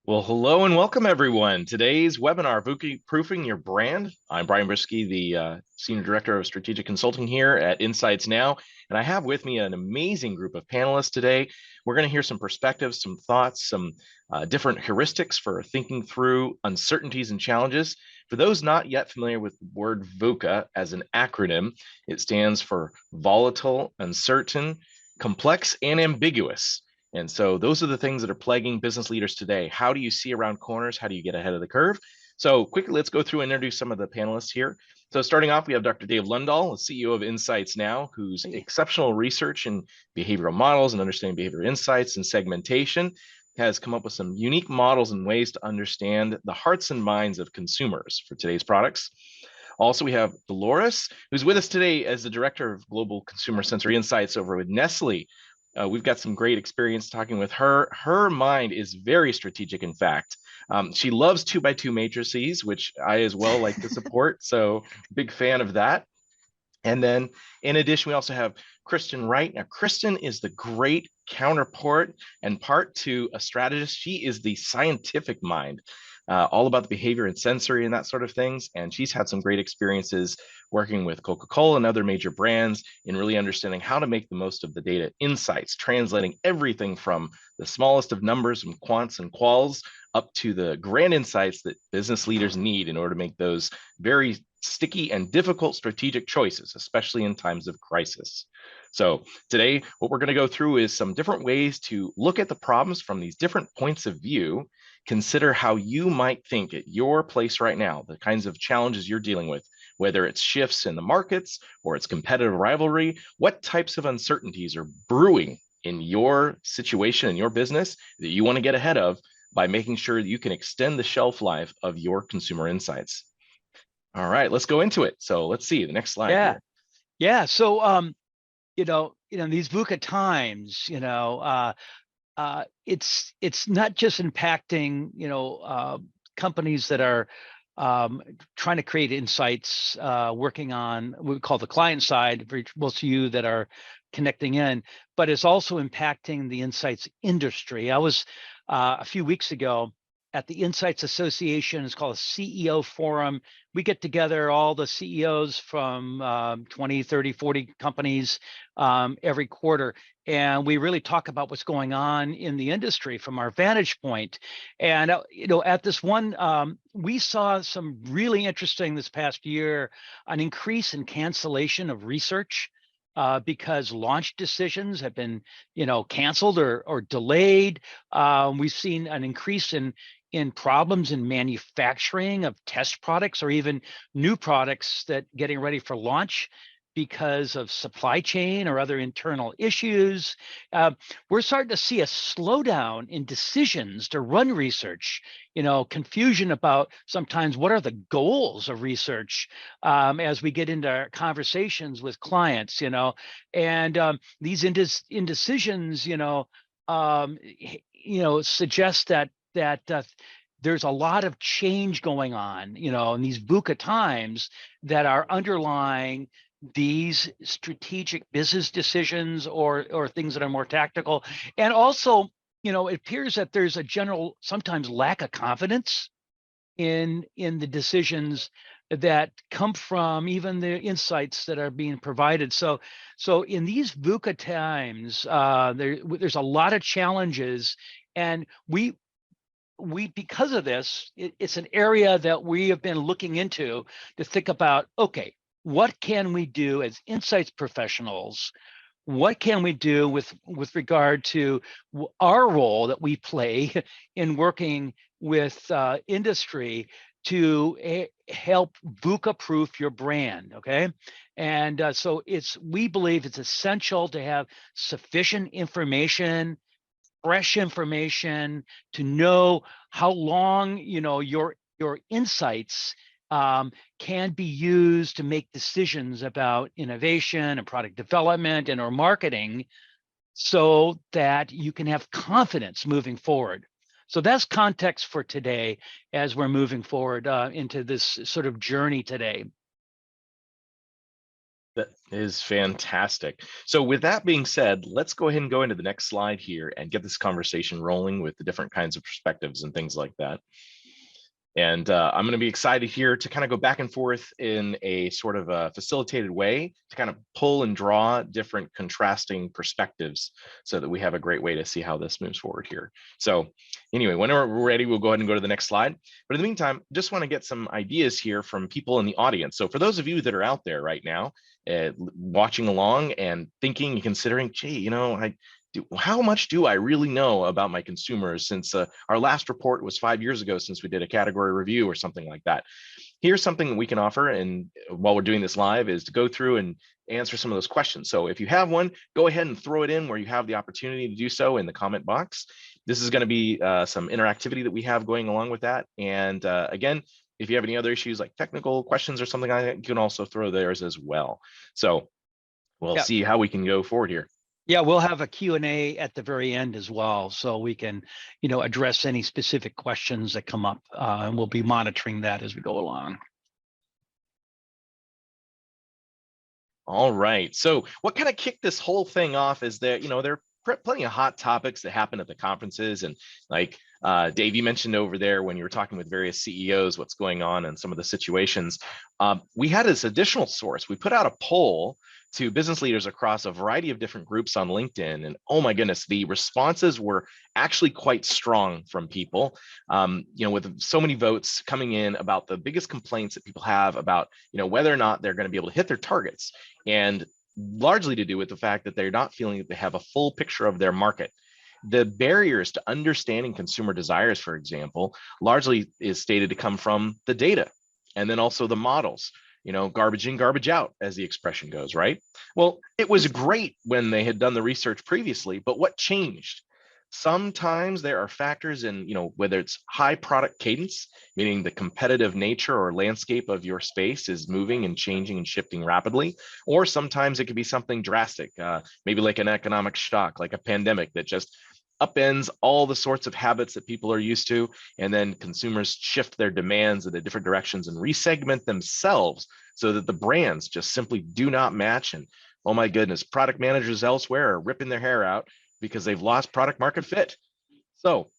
Well, hello and welcome everyone. Today's webinar, VUCA-Proofing Your Brand. I'm Brian Brisky, the Senior Director of Strategic Consulting here at Insights Now, and I have with me an amazing group of panelists today. We're going to hear some perspectives, some thoughts, some different heuristics for thinking through uncertainties and challenges. For those not yet familiar with the word VUCA as an acronym, it stands for volatile, uncertain, complex, and ambiguous. And so those are the things that are plaguing business leaders today. How do you see around corners? How do you get ahead of the curve? So quickly, let's go through and introduce some of the panelists here. So starting off, we have Dr. Dave Lundahl, the CEO of Insights Now, whose exceptional research in behavioral models and understanding behavioral insights and segmentation has come up with some unique models and ways to understand the hearts and minds of consumers for today's products. Also, we have Dolores, who's with us today as the Director of Global Consumer Sensory Insights over with Nestle. We've got some great experience talking with her. Her mind is very strategic, in fact. She loves 2x2 matrices, which I as well like to support. So big fan of that. And then in addition, we also have Kristen Wright. Now, Kristen is the great counterpart and part to a strategist. She is the scientific mind, all about the behavior and sensory and that sort of things. And she's had some great experiences working with Coca-Cola and other major brands in really understanding how to make the most of the data insights, translating everything from the smallest of numbers and quants and quals up to the grand insights that business leaders need in order to make those very sticky and difficult strategic choices, especially in times of crisis. So today, what we're going to go through is some different ways to look at the problems from these different points of view, consider how you might think at your place right now, the kinds of challenges you're dealing with, whether it's shifts in the markets or it's competitive rivalry, what types of uncertainties are brewing in your situation, in your business that you want to get ahead of by making sure that you can extend the shelf life of your consumer insights. All right, let's go into it. So let's see the next slide here. Yeah. So, these VUCA times, it's not just impacting, companies that are trying to create insights, working on what we call the client side for most of you that are connecting in, but it's also impacting the insights industry. I was a few weeks ago at the Insights Association. It's called a CEO Forum. We get together all the CEOs from 20, 30, 40 companies every quarter. And we really talk about what's going on in the industry from our vantage point. And, at this one, we saw some really interesting this past year, an increase in cancellation of research. Because launch decisions have been, canceled or delayed. We've seen an increase in problems in manufacturing of test products or even new products that getting ready for launch because of supply chain or other internal issues. We're starting to see a slowdown in decisions to run research, confusion about sometimes what are the goals of research as we get into conversations with clients, and these indecisions, suggest that there's a lot of change going on, in these VUCA times that are underlying these strategic business decisions or things that are more tactical. And also, it appears that there's a general sometimes lack of confidence in the decisions that come from even the insights that are being provided. So in these VUCA times, there's a lot of challenges, and we because of this, it's an area that we have been looking into to think about, okay, what can we do as insights professionals? What can we do with regard to our role that we play in working with industry to help VUCA-proof your brand, okay? And so we believe it's essential to have sufficient information, fresh information, to know how long your insights can be used to make decisions about innovation and product development and or marketing, so that you can have confidence moving forward. So that's context for today as we're moving forward into this sort of journey today. That is fantastic. So with that being said, let's go ahead and go into the next slide here and get this conversation rolling with the different kinds of perspectives and things like that. And I'm going to be excited here to kind of go back and forth in a sort of a facilitated way to kind of pull and draw different contrasting perspectives so that we have a great way to see how this moves forward here. So anyway, whenever we're ready, we'll go ahead and go to the next slide. But in the meantime, just want to get some ideas here from people in the audience. So for those of you that are out there right now, watching along and thinking and considering, gee, you know, how much do I really know about my consumers since our last report was 5 years ago since we did a category review or something like that. Here's something that we can offer, and while we're doing this live, is to go through and answer some of those questions. So if you have one, go ahead and throw it in where you have the opportunity to do so in the comment box. This is going to be some interactivity that we have going along with that. And again, if you have any other issues like technical questions or something like that, you can also throw theirs as well. So we'll see how we can go forward here. Yeah, we'll have a Q&A at the very end as well, so we can, you know, address any specific questions that come up, and we'll be monitoring that as we go along. All right. So what kind of kicked this whole thing off is that, you know, there are plenty of hot topics that happen at the conferences. And like Dave, you mentioned over there when you were talking with various CEOs, what's going on and some of the situations. We had this additional source. We put out a poll to business leaders across a variety of different groups on LinkedIn. And oh my goodness, the responses were actually quite strong from people, you know, with so many votes coming in about the biggest complaints that people have about, you know, whether or not they're going to be able to hit their targets, and largely to do with the fact that they're not feeling that they have a full picture of their market. The barriers to understanding consumer desires, for example, largely is stated to come from the data and then also the models. You know, garbage in, garbage out, as the expression goes, right? Well, it was great when they had done the research previously, but what changed? Sometimes there are factors in, you know, whether it's high product cadence, meaning the competitive nature or landscape of your space is moving and changing and shifting rapidly, or sometimes it could be something drastic, maybe like an economic shock, like a pandemic that just upends all the sorts of habits that people are used to, and then consumers shift their demands in the different directions and resegment themselves so that the brands just simply do not match. And oh my goodness, product managers elsewhere are ripping their hair out because they've lost product market fit. So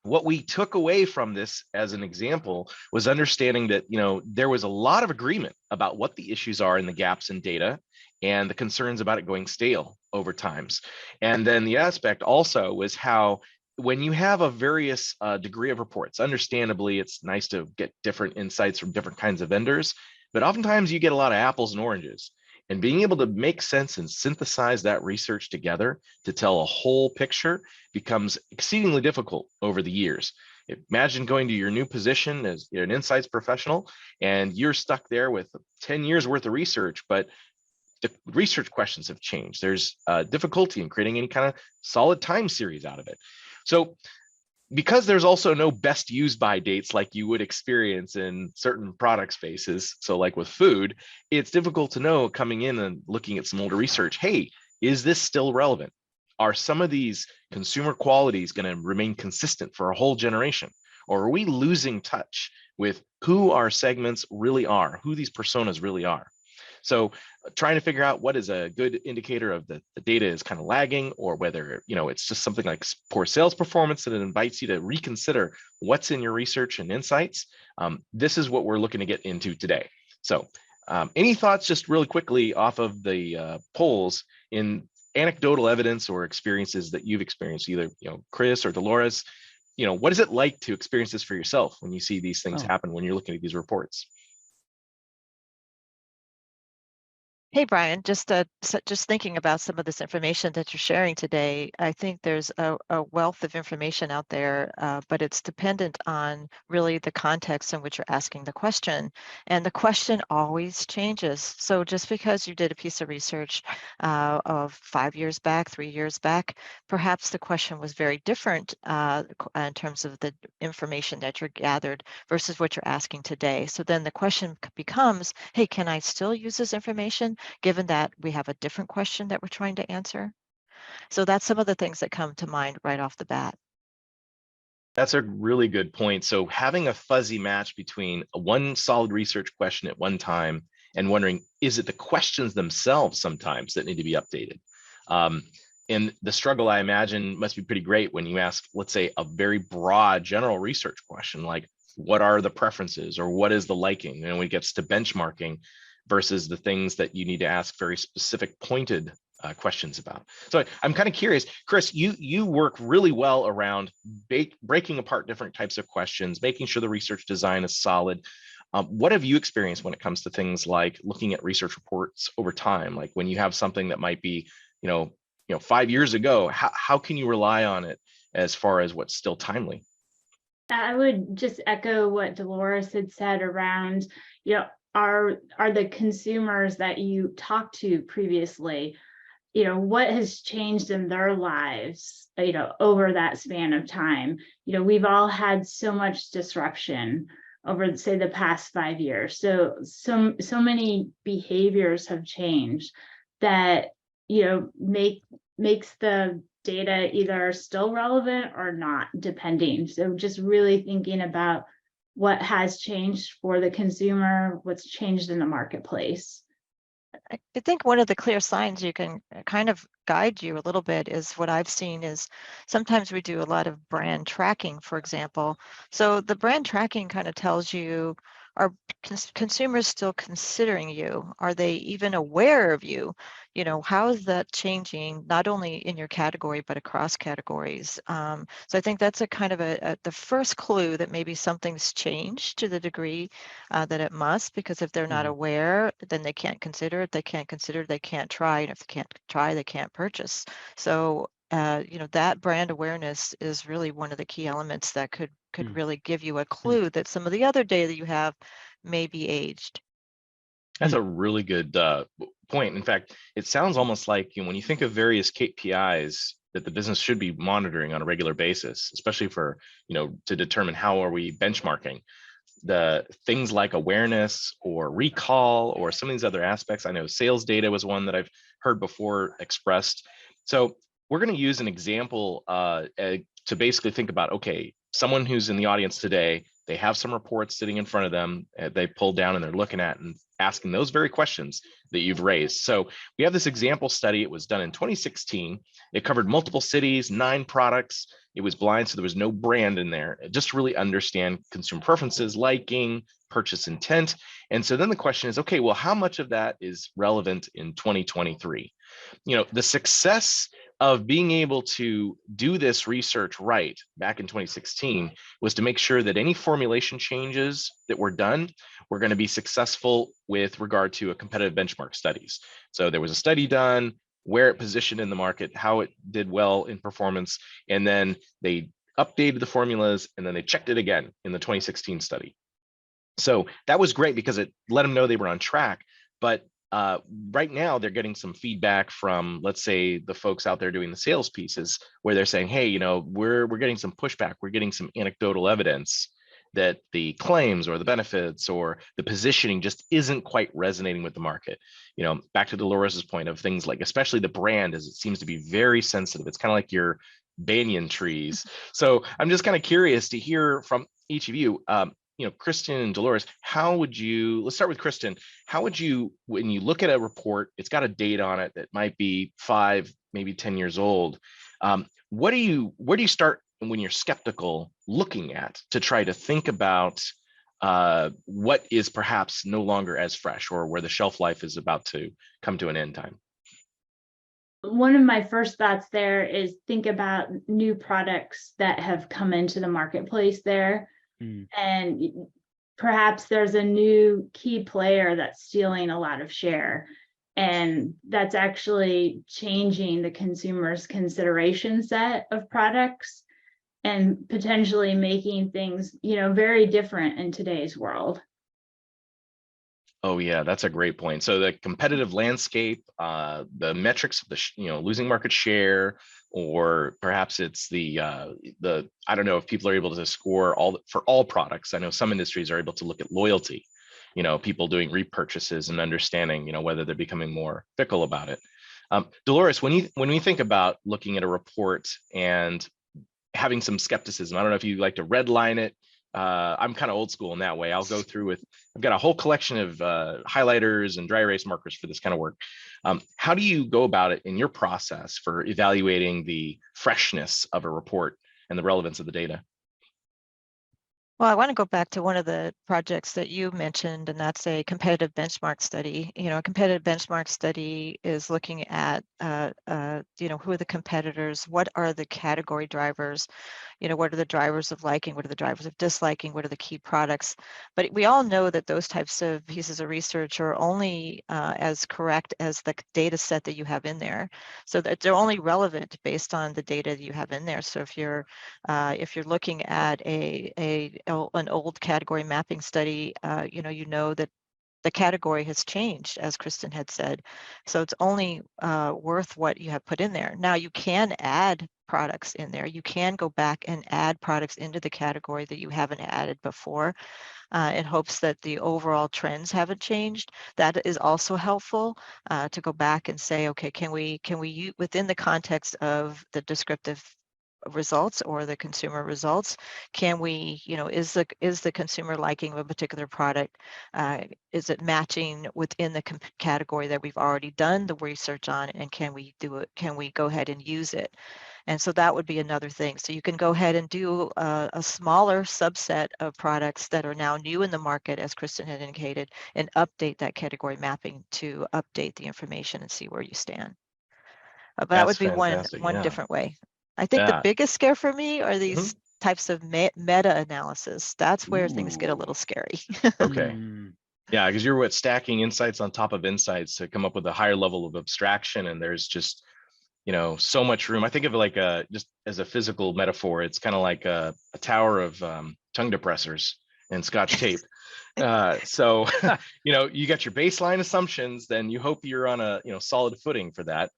what we took away from this as an example was understanding that, you know, there was a lot of agreement about what the issues are in the gaps in data and the concerns about it going stale over times. And then the aspect also was how when you have a various degree of reports, understandably, it's nice to get different insights from different kinds of vendors, but oftentimes you get a lot of apples and oranges. And being able to make sense and synthesize that research together to tell a whole picture becomes exceedingly difficult over the years. Imagine going to your new position as an insights professional, and you're stuck there with 10 years worth of research, but the research questions have changed. There's difficulty in creating any kind of solid time series out of it. So because there's also no best use by dates like you would experience in certain product spaces, so like with food, it's difficult to know coming in and looking at some older research, hey, is this still relevant? Are some of these consumer qualities going to remain consistent for a whole generation? Or are we losing touch with who our segments really are, who these personas really are? So trying to figure out what is a good indicator of the data is kind of lagging, or whether, you know, it's just something like poor sales performance that it invites you to reconsider what's in your research and insights. This is what we're looking to get into today. So any thoughts just really quickly off of the polls in anecdotal evidence or experiences that you've experienced, either, you know, Chris or Dolores? You know, what is it like to experience this for yourself when you see these things happen when you're looking at these reports? Hey, Brian, just thinking about some of this information that you're sharing today, I think there's a wealth of information out there, but it's dependent on really the context in which you're asking the question. And the question always changes. So just because you did a piece of research of 5 years back, 3 years back, perhaps the question was very different in terms of the information that you're gathered versus what you're asking today. So then the question becomes, hey, can I still use this information, given that we have a different question that we're trying to answer? So that's some of the things that come to mind right off the bat. That's a really good point. So having a fuzzy match between one solid research question at one time and wondering, is it the questions themselves sometimes that need to be updated? And the struggle, I imagine, must be pretty great when you ask, let's say, a very broad general research question like, what are the preferences or what is the liking? And when it gets to benchmarking versus the things that you need to ask very specific pointed questions about. So I'm kind of curious, Chris, you work really well around breaking apart different types of questions, making sure the research design is solid. What have you experienced when it comes to things like looking at research reports over time? Like when you have something that might be, 5 years ago, how can you rely on it as far as what's still timely? I would just echo what Dolores had said around, are the consumers that you talked to previously, what has changed in their lives, over that span of time. We've all had so much disruption over, say, the past 5 years. So many behaviors have changed that, makes the data either still relevant or not, depending. So just really thinking about what has changed for the consumer, what's changed in the marketplace. I think one of the clear signs you can kind of guide you a little bit is what I've seen is sometimes we do a lot of brand tracking, for example. So the brand tracking kind of tells you, are consumers still considering you? Are they even aware of you? How is that changing, not only in your category, but across categories? So I think that's a kind of the first clue that maybe something's changed to the degree that it must, because if they're not aware, then they can't consider it. They can't consider, they can't try. And if they can't try, they can't purchase. So, that brand awareness is really one of the key elements that could really give you a clue that some of the other data you have may be aged. That's a really good point. In fact, it sounds almost like when you think of various KPIs that the business should be monitoring on a regular basis, especially for, to determine how are we benchmarking, the things like awareness or recall or some of these other aspects. I know sales data was one that I've heard before expressed. So we're going to use an example to basically think about, okay, someone who's in the audience today, they have some reports sitting in front of them, they pull down and they're looking at and asking those very questions that you've raised. So we have this example study. It was done in 2016. It covered multiple cities, 9 products. It was blind, so there was no brand in there, just to really understand consumer preferences, liking, purchase intent. And so then the question is, okay, well, how much of that is relevant in 2023? The success of being able to do this research right back in 2016 was to make sure that any formulation changes that were done were going to be successful with regard to a competitive benchmark studies. So there was a study done, where it positioned in the market, how it did well in performance, and then they updated the formulas and then they checked it again in the 2016 study. So that was great because it let them know they were on track. But right now they're getting some feedback from, let's say, the folks out there doing the sales pieces where they're saying, hey, we're getting some pushback. We're getting some anecdotal evidence that the claims or the benefits or the positioning just isn't quite resonating with the market. Back to Dolores's point of things like, especially the brand, as it seems to be very sensitive. It's kind of like your banyan trees. So I'm just kind of curious to hear from each of you. Kristen and Dolores, let's start with Kristen. How would you, when you look at a report, it's got a date on it that might be 5, maybe 10 years old. Where do you start when you're skeptical looking at to try to think about what is perhaps no longer as fresh or where the shelf life is about to come to an end time? One of my first thoughts there is think about new products that have come into the marketplace there. And perhaps there's a new key player that's stealing a lot of share. And that's actually changing the consumer's consideration set of products and potentially making things, very different in today's world. Oh yeah, that's a great point. So the competitive landscape, the metrics of the losing market share, or perhaps it's the I don't know if people are able to score for all products. I know some industries are able to look at loyalty, people doing repurchases and understanding, whether they're becoming more fickle about it. Dolores, when we think about looking at a report and having some skepticism, I don't know if you like to redline it I'm kind of old school in that way. I'll go through with, I've got a whole collection of highlighters and dry erase markers for this kind of work. How do you go about it in your process for evaluating the freshness of a report and the relevance of the data? Well, I want to go back to one of the projects that you mentioned, and that's a competitive benchmark study. A competitive benchmark study is looking at, who are the competitors, what are the category drivers, what are the drivers of liking, what are the drivers of disliking, what are the key products. But we all know that those types of pieces of research are only as correct as the data set that you have in there. So that they're only relevant based on the data that you have in there. So if you're looking at an old category mapping study, you know that the category has changed, as Kristen had said. So it's only worth what you have put in there. Now you can add products in there. You can go back and add products into the category that you haven't added before in hopes that the overall trends haven't changed. That is also helpful to go back and say, okay, can we within the context of the descriptive results or the consumer results, can we, is the consumer liking of a particular product, is it matching within the category that we've already done the research on, and can we go ahead and use it? And so that would be another thing. So you can go ahead and do a smaller subset of products that are now new in the market, as Kristen had indicated, and update that category mapping to update the information and see where you stand. But that would be one different way. I think the biggest scare for me are these types of meta-analysis. That's where things get a little scary. Okay. Yeah, because you're stacking insights on top of insights to come up with a higher level of abstraction, and there's just so much room. I think of it like just as a physical metaphor. It's kind of like a tower of tongue depressors and Scotch tape. So you got your baseline assumptions, then you hope you're on a solid footing for that.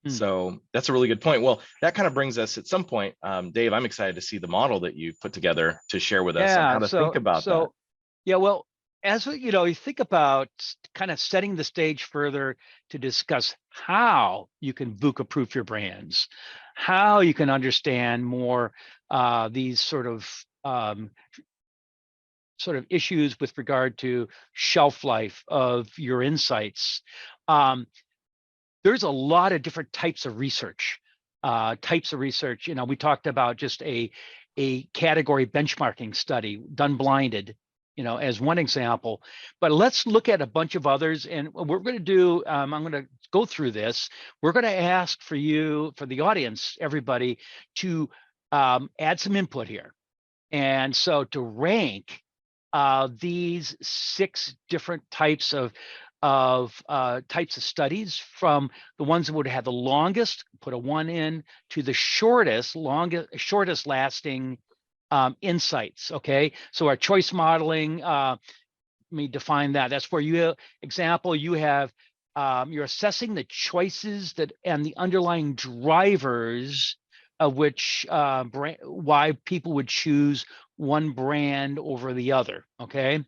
So that's a really good point. Well, that kind of brings us at some point, Dave, I'm excited to see the model that you've put together to share with us on how to think about that. Yeah, well, as you think about kind of setting the stage further to discuss how you can VUCA-proof your brands, how you can understand more these sort of issues with regard to shelf life of your insights. There's a lot of different types of research. We talked about just a category benchmarking study done blinded, as one example. But let's look at a bunch of others. And what we're going to do, I'm going to go through this. We're going to ask for the audience, everybody, to add some input here. And so to rank these 6 different types of studies, from the ones that would have the longest, put a 1 in, to the shortest lasting insights. Okay, so our choice modeling, let me define that. That's where you have you're assessing the choices and the underlying drivers of which why people would choose one brand over the other. Okay.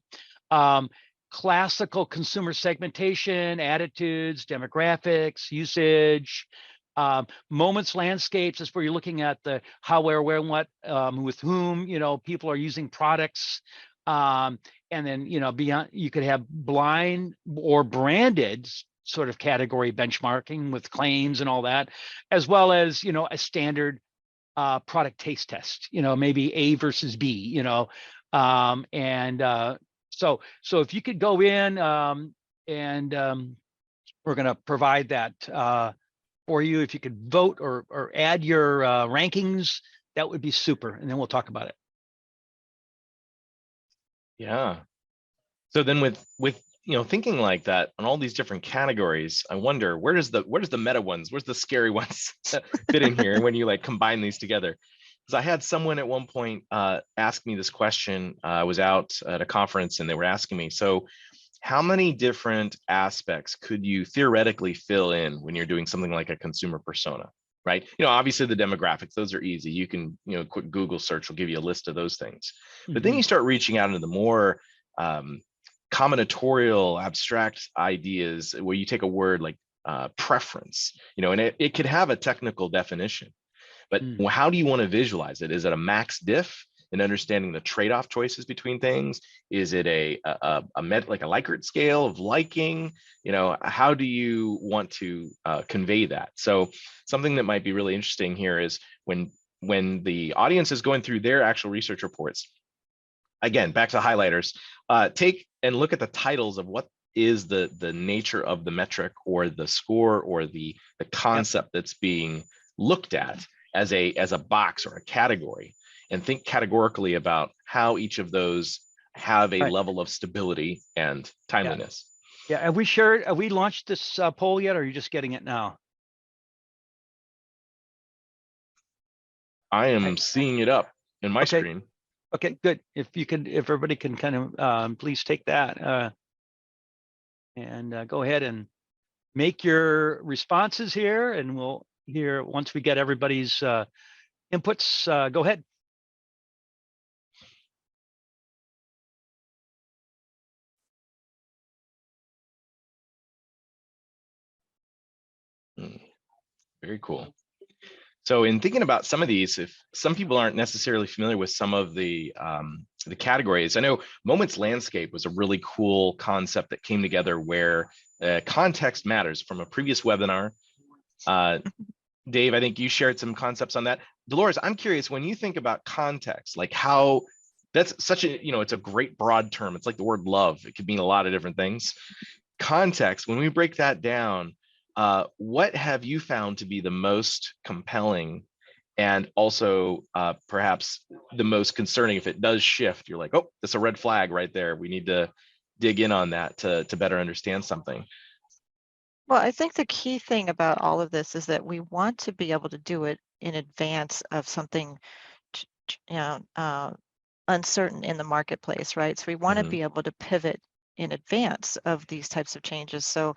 Classical consumer segmentation, attitudes, demographics, usage, moments, landscapes is where you're looking at the how, where, what, with whom, people are using products. And then, beyond, you could have blind or branded sort of category benchmarking with claims and all that, as well as, a standard product taste test, maybe A versus B, So if you could go in and we're going to provide that for you. If you could vote or add your rankings, that would be super. And then we'll talk about it. Yeah. So then with thinking like that on all these different categories, I wonder where does the meta ones, where's the scary ones fit in here when you combine these together? Because I had someone at one point ask me this question. I was out at a conference and they were asking me, so how many different aspects could you theoretically fill in when you're doing something like a consumer persona, right? Obviously the demographics, those are easy. You can, quick Google search will give you a list of those things. But then you start reaching out into the more combinatorial, abstract ideas where you take a word like preference, and it could have a technical definition. But how do you want to visualize it? Is it a max diff? and understanding the trade-off choices between things? Is it like a Likert scale of liking? You know, how do you want to convey that? So something that might be really interesting here is when the audience is going through their actual research reports, again, back to highlighters, take and look at the titles of what is the nature of the metric or the score or the concept that's being looked at as a box or a category, and think categorically about how each of those have a level of stability and timeliness. Yeah. Have we launched this poll yet, or are you just getting it now? I am seeing it up in my screen. Okay, good. If everybody can kind of please take that and go ahead and make your responses here, and we'll hear once we get everybody's inputs. Go ahead. Very cool. So in thinking about some of these, if some people aren't necessarily familiar with some of the categories, I know Moments Landscape was a really cool concept that came together where context matters from a previous webinar. Dave, I think you shared some concepts on that. Dolores, I'm curious, when you think about context, like how that's such a, you know, it's a great broad term. It's like the word love. It could mean a lot of different things. Context, when we break that down, what have you found to be the most compelling and also perhaps the most concerning? If it does shift, you're like, oh, that's a red flag right there. We need to dig in on that to better understand something. Well, I think the key thing about all of this is that we want to be able to do it in advance of something, you know, uncertain in the marketplace, right? So we want to be able to pivot in advance of these types of changes. So,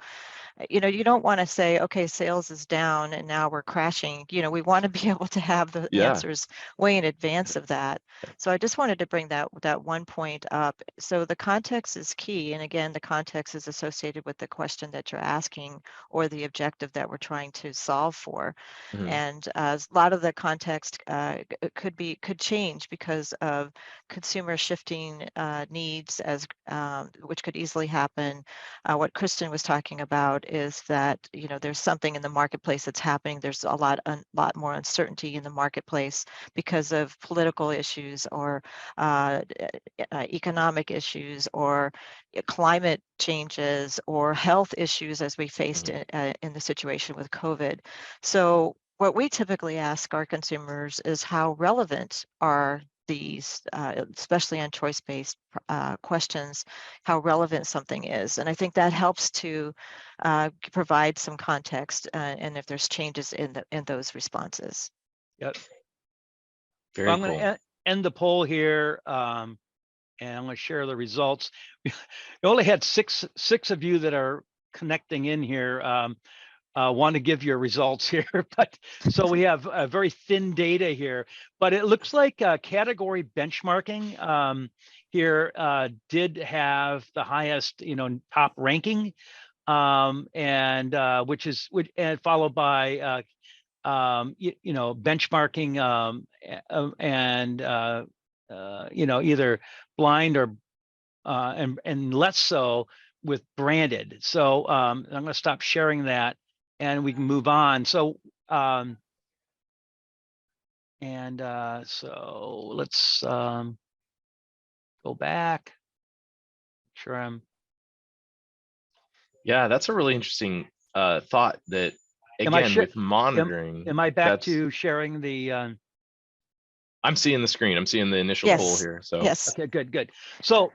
you know, you don't want to say, okay, sales is down and now we're crashing. You know, we want to be able to have the answers way in advance of that. So I just wanted to bring that one point up. So the context is key. And again, the context is associated with the question that you're asking or the objective that we're trying to solve for. And a lot of the context could change because of consumer shifting needs, as which could easily happen. What Kristen was talking about is that, you know, there's something in the marketplace that's happening. There's a lot more uncertainty in the marketplace because of political issues or economic issues or climate changes or health issues as we faced in the situation with COVID. So what we typically ask our consumers is how relevant are these, especially on choice-based questions, how relevant something is. And I think that helps to provide some context and if there's changes in those responses. Yep. Very I'm cool. going to end the poll here, and I'm going to share the results. We only had six of you that are connecting in here. Want to give your results here, but so we have a very thin data here, but it looks like category benchmarking here did have the highest, you know, top ranking, and followed by you know, benchmarking and you know, either blind or and less so with branded. So I'm going to stop sharing that and we can move on. So so let's go back. Sure. Yeah, that's a really interesting thought that, again, with monitoring. Am I back to sharing the I'm seeing the screen. I'm seeing the initial poll here. So yes. Okay, good. So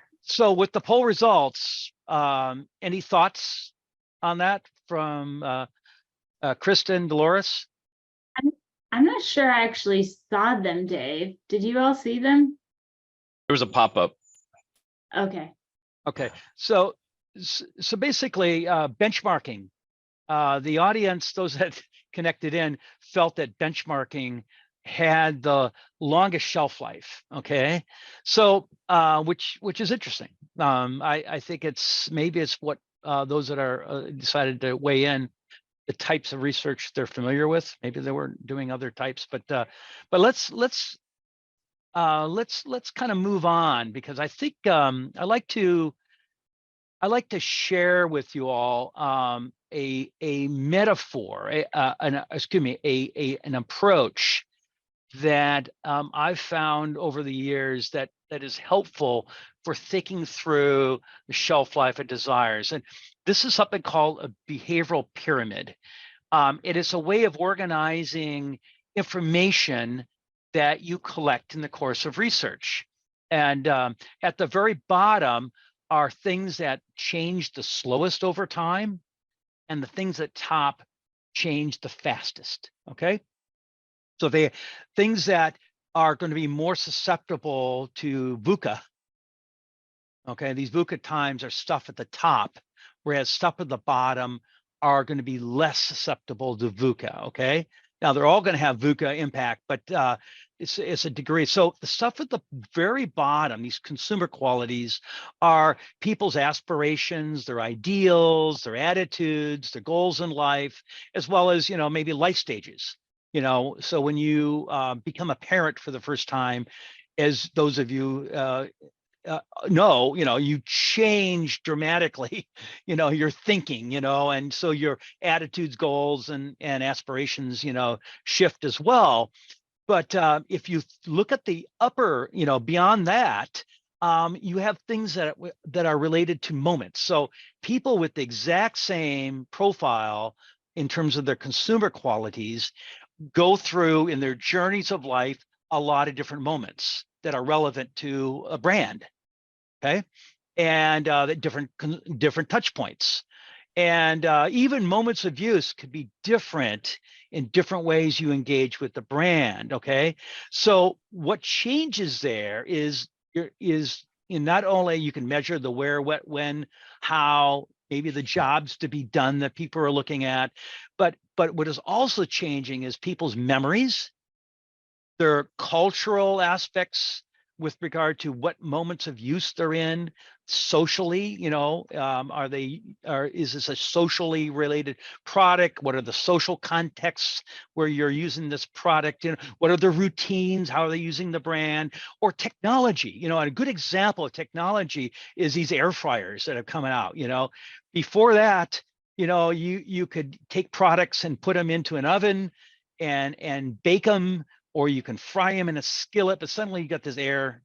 with the poll results, any thoughts on that from Kristen, Dolores? I'm not sure I actually saw them, Dave. Did you all see them? There was a pop-up. Okay. So basically benchmarking, the audience, those that connected in, felt that benchmarking had the longest shelf life. So which is interesting. I think maybe it's what those that are decided to weigh in, the types of research they're familiar with. Maybe they were doing other types, but let's let's kind of move on, because I think I like to share with you all a metaphor, an approach that I've found over the years that is helpful for thinking through the shelf life of desires. And this is something called a behavioral pyramid. It is a way of organizing information that you collect in the course of research. And at the very bottom are things that change the slowest over time, and the things at top change the fastest. Okay. So the things that are going to be more susceptible to VUCA. Okay, these VUCA times are stuff at the top, whereas stuff at the bottom are going to be less susceptible to VUCA. Okay, now they're all going to have VUCA impact, but it's a degree. So the stuff at the very bottom, these consumer qualities, are people's aspirations, their ideals, their attitudes, their goals in life, as well as, you know, maybe life stages. You know, so when you become a parent for the first time, as those of you know, you know, you change dramatically, you know, your thinking, you know, and so your attitudes, goals, and aspirations, you know, shift as well. But if you look at the upper, you know, beyond that, you have things that are related to moments. So people with the exact same profile in terms of their consumer qualities go through in their journeys of life a lot of different moments that are relevant to a brand. Okay, and different touch points, and even moments of use could be different in different ways you engage with the brand. Okay, so what changes there is in not only you can measure the where, what, when, how, maybe the jobs to be done that people are looking at, but what is also changing is people's memories, their cultural aspects with regard to what moments of use they're in socially. You know, is this a socially related product? What are the social contexts where you're using this product? You know, what are the routines? How are they using the brand? Or technology? You know, and a good example of technology is these air fryers that have come out. You know, before that, you know, you could take products and put them into an oven and bake them, or you can fry them in a skillet, but suddenly you got this air,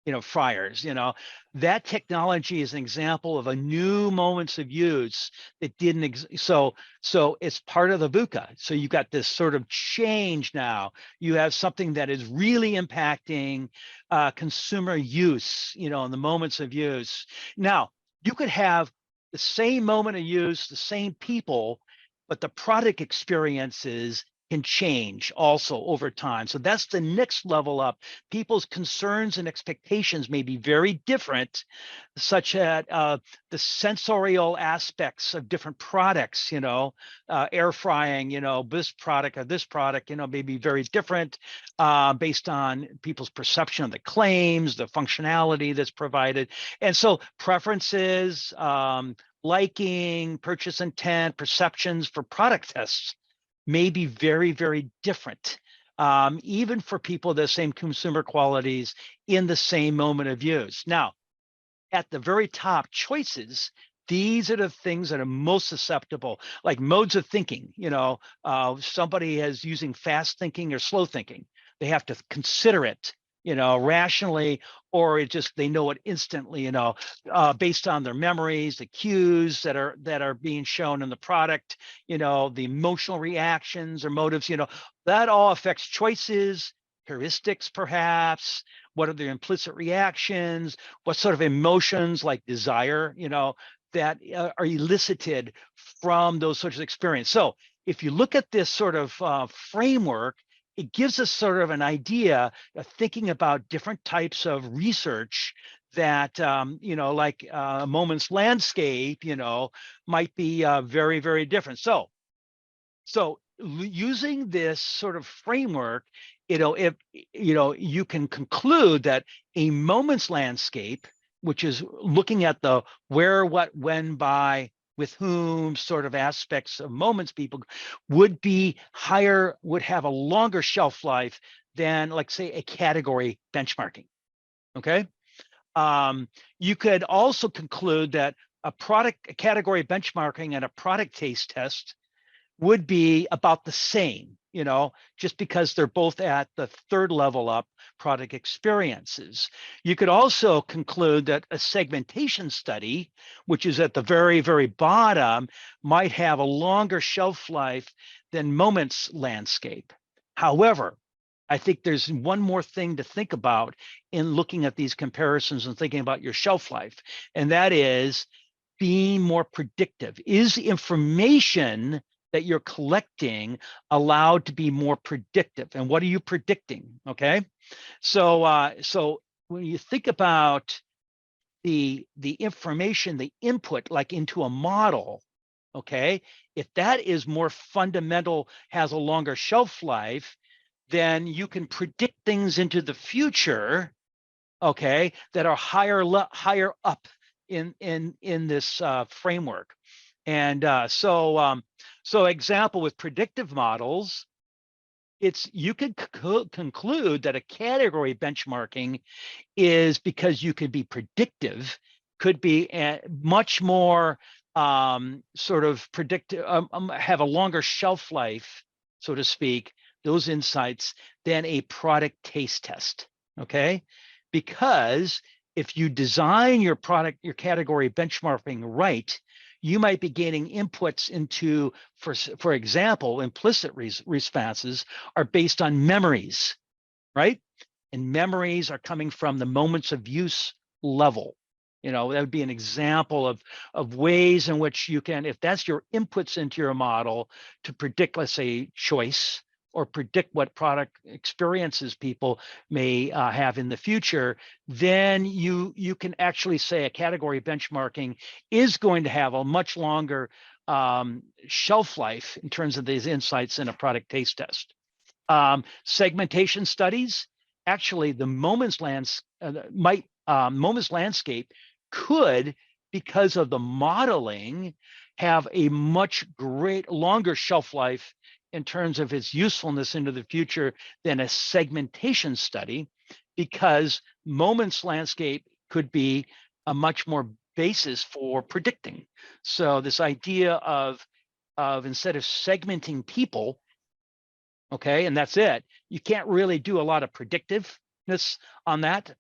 you know, fryers. You know, that technology is an example of a new moments of use that didn't exist. So it's part of the VUCA. So you got this sort of change now. You have something that is really impacting consumer use, you know, in the moments of use. Now, you could have the same moment of use, the same people, but the product experiences can change also over time. So that's the next level up. People's concerns and expectations may be very different, such that the sensorial aspects of different products, you know, air frying, you know, this product or this product, you know, may be very different based on people's perception of the claims, the functionality that's provided. And so preferences, liking, purchase intent, perceptions for product tests may be very, very different, even for people with the same consumer qualities in the same moment of use. Now, at the very top, choices, these are the things that are most susceptible, like modes of thinking. You know, somebody is using fast thinking or slow thinking. They have to consider it, you know, rationally, or it just, they know it instantly, you know, based on their memories, the cues that are being shown in the product, you know, the emotional reactions or motives, you know, that all affects choices, heuristics, perhaps. What are the implicit reactions? What sort of emotions, like desire, you know, that are elicited from those sorts of experience. So if you look at this sort of framework, it gives us sort of an idea of thinking about different types of research that, you know, like a moment's landscape, you know, might be very, very different. So using this sort of framework, you know, if, you know, you can conclude that a moment's landscape, which is looking at the where, what, when, by, with whom sort of aspects of moments, people would be higher, would have a longer shelf life than, like, say, a category benchmarking. Okay. You could also conclude that a category benchmarking and a product taste test would be about the same, just because they're both at the third level up, product experiences. You could also conclude that a segmentation study, which is at the very, very bottom, might have a longer shelf life than moments landscape. However, I think there's one more thing to think about in looking at these comparisons and thinking about your shelf life, and that is being more predictive. Is the information that you're collecting allowed to be more predictive? And what are you predicting? Okay. So when you think about the information, the input, like into a model, okay, if that is more fundamental, has a longer shelf life, then you can predict things into the future, okay, that are higher up in this framework. And so example, with predictive models, you could conclude that a category benchmarking is, because you could be predictive, could be much more sort of predictive, have a longer shelf life, so to speak, those insights, than a product taste test. Okay, because if you design your category benchmarking right, you might be gaining inputs into, for example, implicit responses are based on memories, right? And memories are coming from the moments of use level. That would be an example of ways in which you can, if that's your inputs into your model to predict, let's say, choice, or predict what product experiences people may have in the future, then you can actually say a category benchmarking is going to have a much longer shelf life in terms of these insights in a product taste test. Segmentation studies, actually, the moments landscape could, because of the modeling, have a much longer shelf life in terms of its usefulness into the future than a segmentation study, because moments landscape could be a much more basis for predicting. So this idea of instead of segmenting people, okay, and that's it, you can't really do a lot of predictiveness on that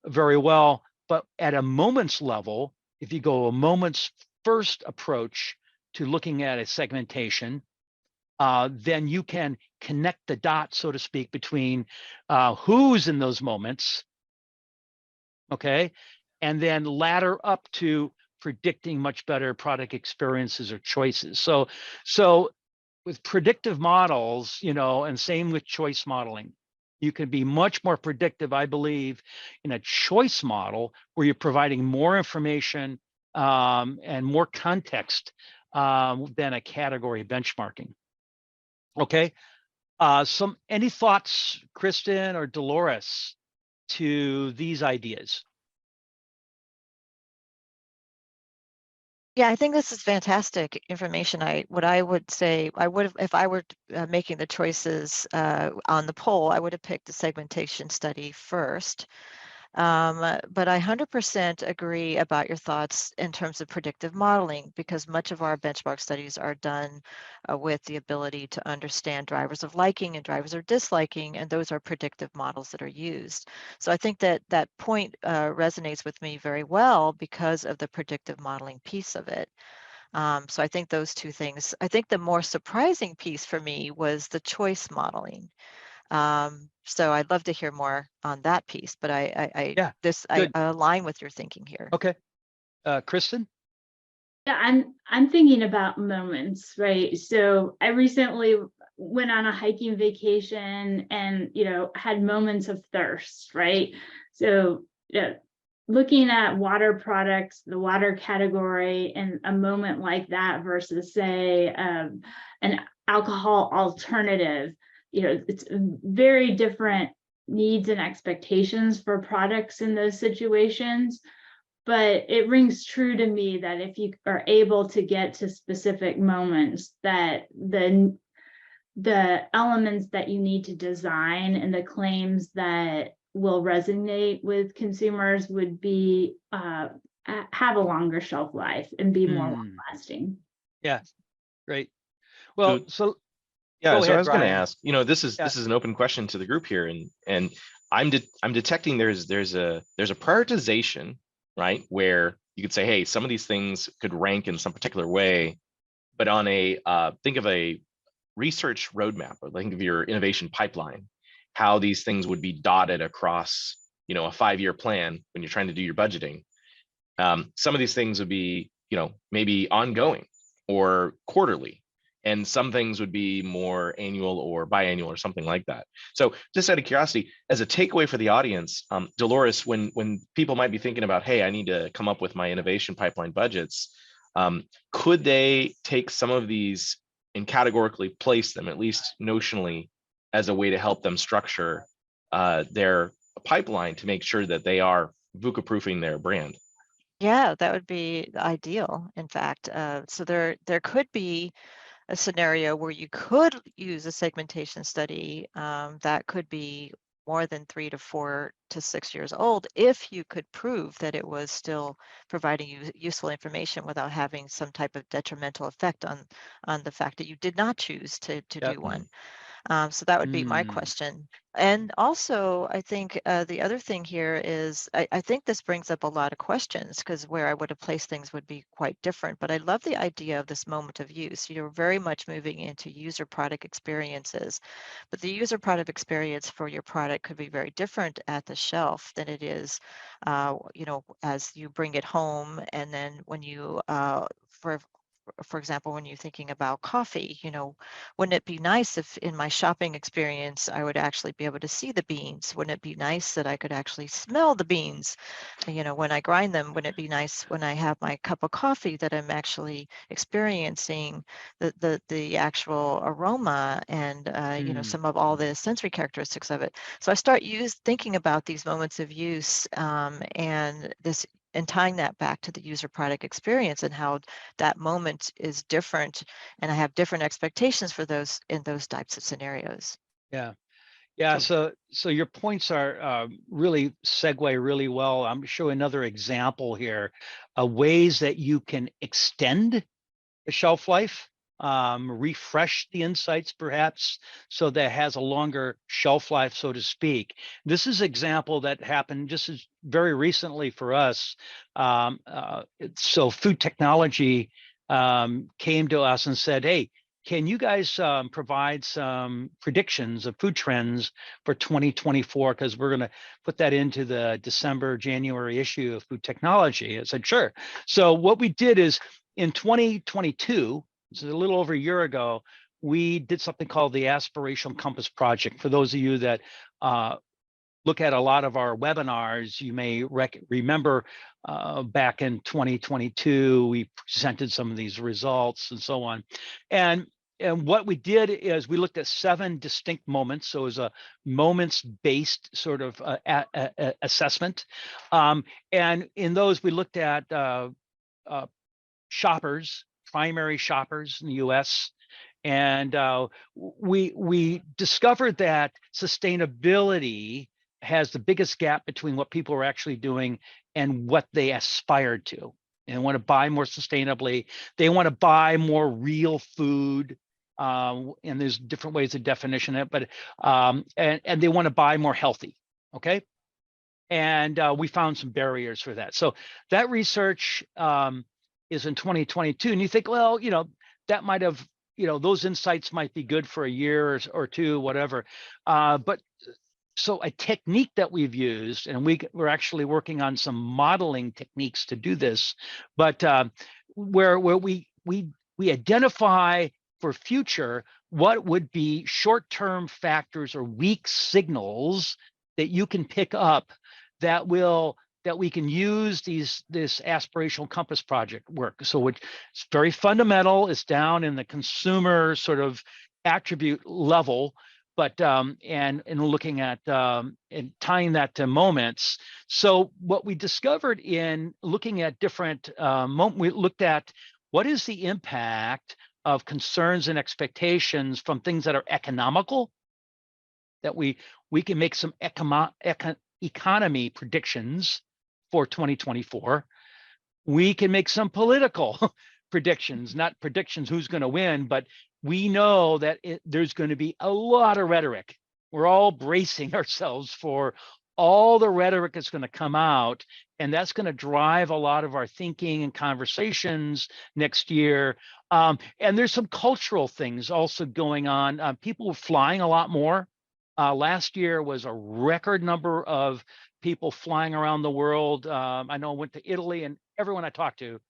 very well. But at a moments level, if you go a moments first approach to looking at a segmentation, then you can connect the dots, so to speak, between who's in those moments, okay, and then ladder up to predicting much better product experiences or choices. So with predictive models, and same with choice modeling, you can be much more predictive, I believe, in a choice model where you're providing more information and more context than a category benchmarking. Okay. Any thoughts, Kristen or Dolores, to these ideas? Yeah, I think this is fantastic information. What I would say, if I were making the choices on the poll, I would have picked the segmentation study first. But I 100% agree about your thoughts in terms of predictive modeling, because much of our benchmark studies are done with the ability to understand drivers of liking and drivers of disliking, and those are predictive models that are used. So I think that point resonates with me very well because of the predictive modeling piece of it. So I think those two things. I think the more surprising piece for me was the choice modeling. So I'd love to hear more on that piece, but I align with your thinking here. Okay. Kristen? Yeah, I'm thinking about moments, right? So I recently went on a hiking vacation and, had moments of thirst, right? So looking at water products, the water category, and a moment like that versus, say, an alcohol alternative, it's very different needs and expectations for products in those situations. But it rings true to me that if you are able to get to specific moments, that the the elements that you need to design and the claims that will resonate with consumers would be have a longer shelf life and be more long lasting. Yeah, great. Well, so yeah, go so I ahead, was going to Brian. ask, this is an open question to the group here, and I'm detecting there's a prioritization, right, where you could say, hey, some of these things could rank in some particular way, but on a think of a research roadmap, or think of your innovation pipeline, how these things would be dotted across, a 5-year plan when you're trying to do your budgeting. Some of these things would be, maybe ongoing or quarterly, and some things would be more annual or biannual or something like that. So just out of curiosity, as a takeaway for the audience, Dolores, when people might be thinking about, hey, I need to come up with my innovation pipeline budgets, could they take some of these and categorically place them, at least notionally, as a way to help them structure their pipeline to make sure that they are VUCA-proofing their brand? Yeah, that would be ideal, in fact. So there could be a scenario where you could use a segmentation study that could be more than 3 to 4 to 6 years old if you could prove that it was still providing you useful information without having some type of detrimental effect on the fact that you did not choose to do one. So that would be my question. And also, I think the other thing here is I think this brings up a lot of questions, because where I would have placed things would be quite different. But I love the idea of this moment of use. You're very much moving into user product experiences. But the user product experience for your product could be very different at the shelf than it is, as you bring it home. And then when you, for example, when you're thinking about coffee, wouldn't it be nice if in my shopping experience, I would actually be able to see the beans? Wouldn't it be nice that I could actually smell the beans, when I grind them? Wouldn't it be nice when I have my cup of coffee that I'm actually experiencing the actual aroma and, some of all the sensory characteristics of it? So I start thinking about these moments of use and tying that back to the user product experience and how that moment is different, and I have different expectations for those in those types of scenarios. Yeah. So your points are really segue really well. I'm showing another example here, ways that you can extend the shelf life, refresh the insights perhaps, so that it has a longer shelf life, so to speak. This is an example that happened just as very recently for us. So food technology came to us and said, hey, can you guys provide some predictions of food trends for 2024? Because we're going to put that into the January issue of Food Technology. I said, sure. So what we did is in 2022, this is a little over a year ago, we did something called the Aspirational Compass Project. For those of you that look at a lot of our webinars, you may remember back in 2022, we presented some of these results and so on. And what we did is we looked at 7 distinct moments. So it was a moments-based sort of assessment. And in those, we looked at shoppers, primary shoppers in the US. And we discovered that sustainability has the biggest gap between what people are actually doing and what they aspire to. And want to buy more sustainably. They want to buy more real food. And there's different ways of definition it, but and they want to buy more healthy. Okay. And we found some barriers for that. So that research is in 2022. And you think, well, that might have, those insights might be good for a year or two, whatever. But so a technique that we've used, and we're actually working on some modeling techniques to do this, but where we identify for future what would be short-term factors or weak signals that you can pick up that we can use this aspirational compass project work. So it's very fundamental. It's down in the consumer sort of attribute level, but and looking at and tying that to moments. So what we discovered in looking at different we looked at what is the impact of concerns and expectations from things that are economical, that we can make some economy predictions for 2024. We can make some political predictions, not predictions who's going to win, but we know that there's going to be a lot of rhetoric. We're all bracing ourselves for all the rhetoric that's going to come out, and that's going to drive a lot of our thinking and conversations next year. And there's some cultural things also going on. People were flying a lot more. Last year was a record number of people flying around the world. I know I went to Italy, and everyone I talked to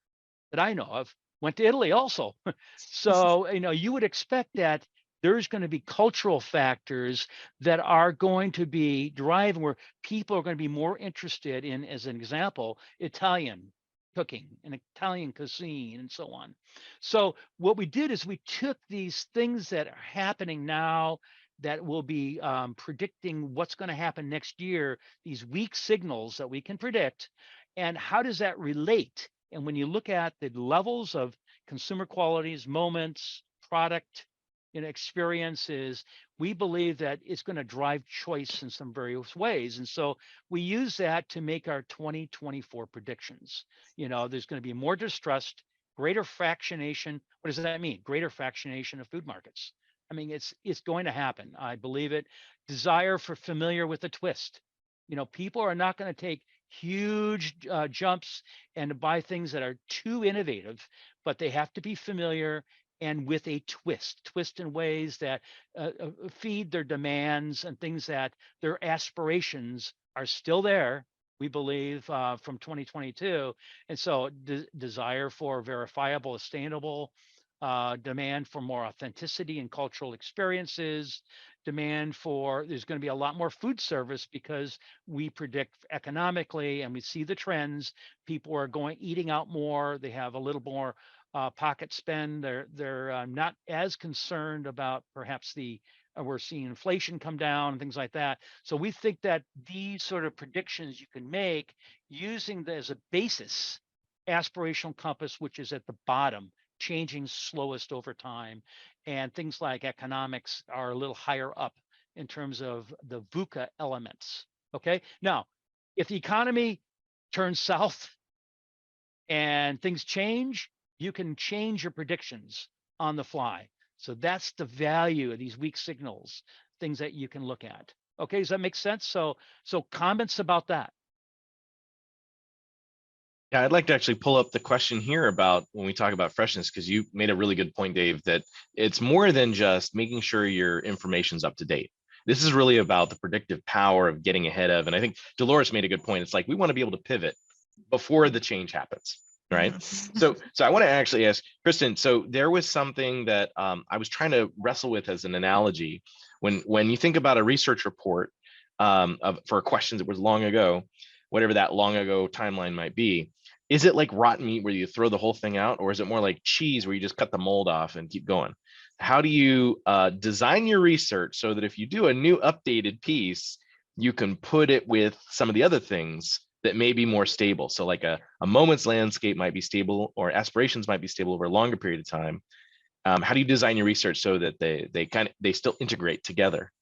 that I know of went to Italy also. So, you would expect that there's going to be cultural factors that are going to be driving where people are going to be more interested in, as an example, Italian cooking and Italian cuisine and so on. So what we did is we took these things that are happening now that will be predicting what's going to happen next year, these weak signals that we can predict, and how does that relate? And when you look at the levels of consumer qualities, moments, product, experiences, we believe that it's going to drive choice in some various ways. And so we use that to make our 2024 predictions. There's going to be more distrust, greater fractionation. What does that mean? Greater fractionation of food markets. I mean, it's going to happen. I believe it. Desire for familiar with a twist. People are not going to take huge jumps and buy things that are too innovative, but they have to be familiar and with a twist in ways that feed their demands and things that their aspirations are still there, we believe, from 2022. And so desire for verifiable, sustainable, demand for more authenticity and cultural experiences, demand for, there's going to be a lot more food service because we predict economically and we see the trends. People are eating out more. They have a little more pocket spend. They're not as concerned about perhaps we're seeing inflation come down and things like that. So we think that these sort of predictions you can make using as a basis, aspirational compass, which is at the bottom, changing slowest over time, and things like economics are a little higher up in terms of the VUCA elements. Okay. Now, if the economy turns south and things change, you can change your predictions on the fly. So that's the value of these weak signals, things that you can look at. Okay, does that make sense? So comments about that? Yeah, I'd like to actually pull up the question here about when we talk about freshness, because you made a really good point, Dave, that it's more than just making sure your information's up to date. This is really about the predictive power of getting ahead of, and I think Dolores made a good point. It's like we want to be able to pivot before the change happens, right? So I want to actually ask Kristen, so there was something that I was trying to wrestle with as an analogy. When you think about a research report for a question that was long ago, whatever that long ago timeline might be, is it like rotten meat where you throw the whole thing out, or is it more like cheese where you just cut the mold off and keep going? How do you design your research so that if you do a new updated piece, you can put it with some of the other things that may be more stable? So like a moment's landscape might be stable, or aspirations might be stable over a longer period of time. How do you design your research so that they still integrate together?